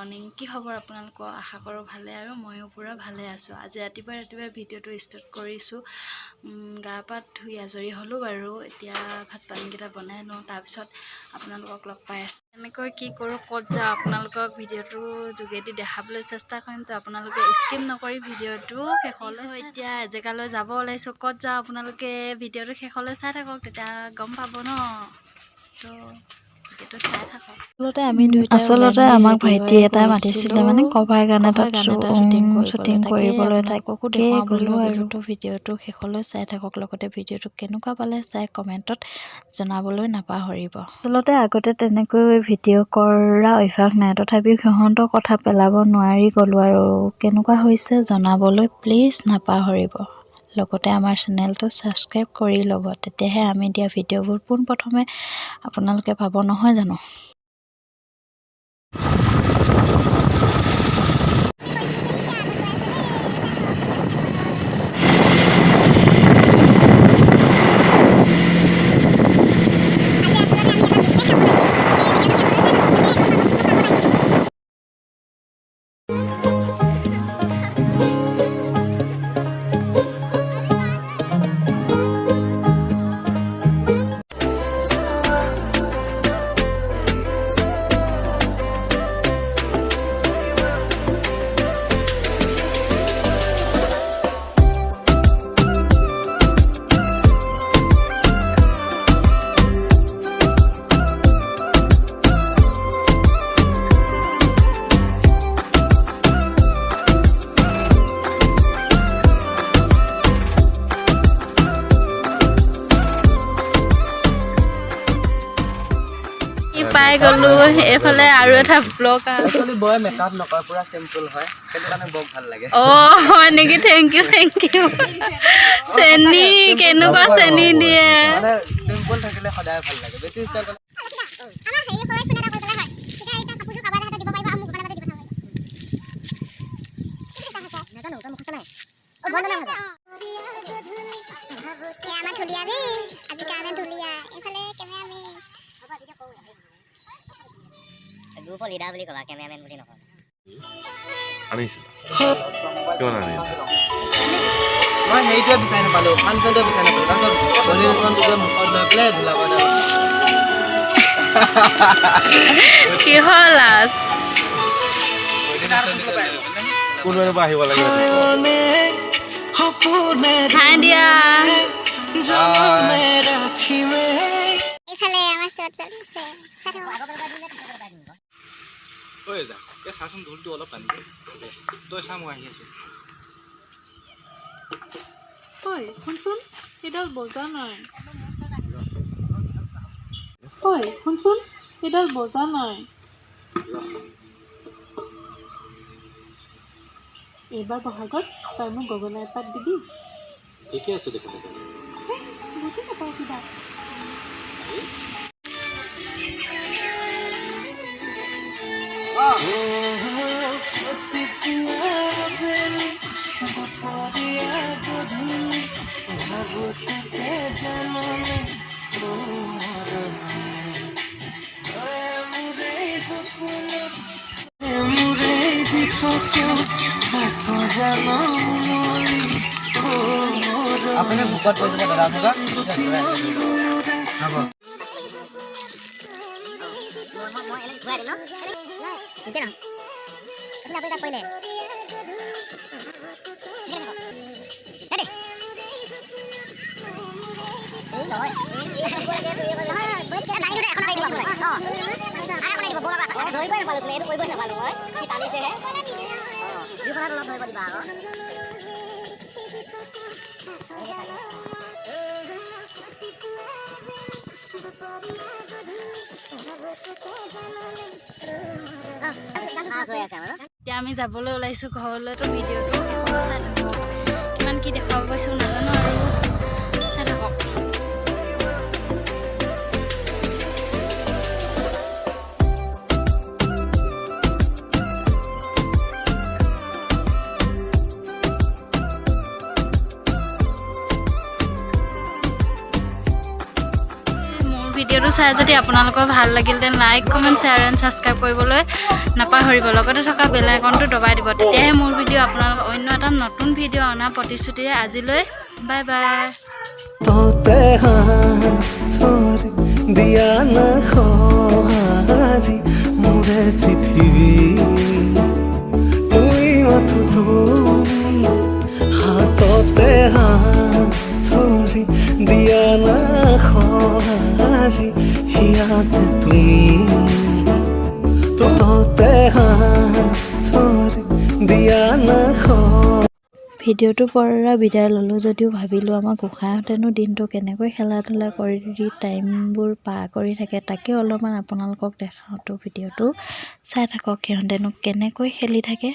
morning কি খবৰ আপোনালোকৰ আশা কৰোঁ ভালে আৰু ময়ো পুৰা ভালে আছোঁ আজি ৰাতিপুৱা ভিডিঅ'টো ষ্টাৰ্ট কৰিছোঁ গা পা ধুই আজৰি হ'লোঁ বাৰু এতিয়া ভাত পানীকেইটা বনাই লওঁ তাৰপিছত আপোনালোকক লগ পাই আছোঁ এনেকৈ কি কৰোঁ ক'ত যাওঁ আপোনালোকক ভিডিঅ'টোৰ যোগেদি দেখাবলৈ চেষ্টা কৰিম তো আপোনালোকে স্কিপ নকৰি ভিডিঅ'টো শেষলৈ এতিয়া এজেগালৈ যাব ওলাইছোঁ ক'ত যাওঁ আপোনালোকে ভিডিঅ'টো শেষলৈ চাই থাকক তেতিয়া গম পাব ন তো আচলতে আমাক ভাইটি এটাই মাতিছিলে মানে কভাৰ গান এটা শ্বুটিং কৰিবলৈ তাকে গ'লো আৰু ভিডিঅ'টো শেষলৈ চাই থাকক লগতে ভিডিঅ'টো কেনেকুৱা পালে চাই কমেণ্টত জনাবলৈ নাপাহৰিব আচলতে আগতে তেনেকৈ ভিডিঅ' কৰা অভ্যাস নাই তথাপিও সিহঁতৰ কথা পেলাব নোৱাৰি গ'লো আৰু কেনেকুৱা হৈছে জনাবলৈ প্লিজ নাপাহৰিব লগতে আমাৰ চেনেলটো ছাবস্ক্ৰাইব কৰি ল'ব তেতিয়াহে আমি দিয়া ভিডিঅ'বোৰ পোনপ্ৰথমে আপোনালোকে পাব নহয় জানো পাই গ'লো এফালে আৰু এটা ব্লগ একচুয়ালি বয় মেকআপ নকৰে পুৰা সিম্পল হয় সেইটো কাৰণে বহুত ভাল লাগে হয় নেকি থেংক ইউ চেনি কেনেকুৱা চেনি দিয়ে মানে সিম্পল থাকিলে সদায় ভাল লাগে বেছি ষ্টাইল আমাৰ হেৰি ফলাই ফোন এটা কৰিবলৈ হয় তেতিয়া এটা কাপোৰযোৰ কাবাৰ এটা দিব পাৰিবা মোক কাবাৰ এটা দিব পাৰিবা নাজানো তই মুখস্থ নাই অ বন্ধ নাই হ'ব আমাৰ ধুলিয়া দেই আজি কাৰণে ধুলিয়া এফালে কেমেৰামেন হ'ব ভিডিঅ' কৰো গ্ৰুপৰ লিডাৰ বুলি ক'লা কেমেৰামেন বুলি নকলা আনিছিল কিমান আনিল মই সেইটোৱে বিচাৰি নাপালোঁ ফাংচনটোৱে বিচাৰি নাপালোঁ তাৰপিছত ভলিউমখন দুজন মুখত লৈ পেলাই ধূলা কৰা কি হ'ল লাজ কোনবাৰে পৰা আহিব লাগিব হাই দিয়া এইফালে আমাৰ শ্বট চলিছে ঐ যা এই চাচোন ঢোলটো অলপ পানী তই চা মই আহি আছোঁ ঐ শুনচোন সেইডাল বজা নাই ঐ শুনচোন সেইডাল বজা নাই এইবাৰ বহাগত তই মোক গগনা এপাত দিবি ঠিকে আছে দেখোন বুজি নাপাওঁ কিবা আপুনি বুকত পৰি যাব দাদা হ'ব মই এনে ঘূৰাই দিম ন এতিয়া ন আপুনি আপুনি তাক কৰিলে এতিয়া আমি যাবলৈ ওলাইছোঁ ঘৰলৈতো ভিডিঅ'টো শেষলৈ চাই থাকক কিমান কি দেখাব পাইছোঁ নাজানো আৰু চাই থাকক ভিডিঅ'টো চাই যদি আপোনালোকৰ ভাল লাগিল তেন like comment share and subscribe কৰিবলৈ নাপাহৰিব লগতে থকা বেল আইকনটো দবাই দিব তেতিয়াহে মোৰ ভিডিঅ' আপোনালোকৰ অন্য এটা নতুন ভিডিঅ' অনাৰ প্ৰতিশ্ৰুতিৰে আজিলৈ বাই বাই তোতে হাতৰ দিয়া নাখাৰি মোৰে পৃথিৱী তুই মাথো তুমি হাততে হাতৰ দিয়া নাখাৰি হিয়াতে তুমি তোতে হাতৰ দিয়া নাখাৰি ভিডিঅ'টোৰ পৰা বিদায় ল'লোঁ যদিও ভাবিলোঁ আমাৰ গোসাঁইহঁতেনো দিনটো কেনেকৈ খেলা ধূলা কৰি টাইমবোৰ পাৰ কৰি থাকে তাকে অলপমান আপোনালোকক দেখাওঁতো ভিডিঅ'টো চাই থাকক সিহঁতেনো কেনেকৈ খেলি থাকে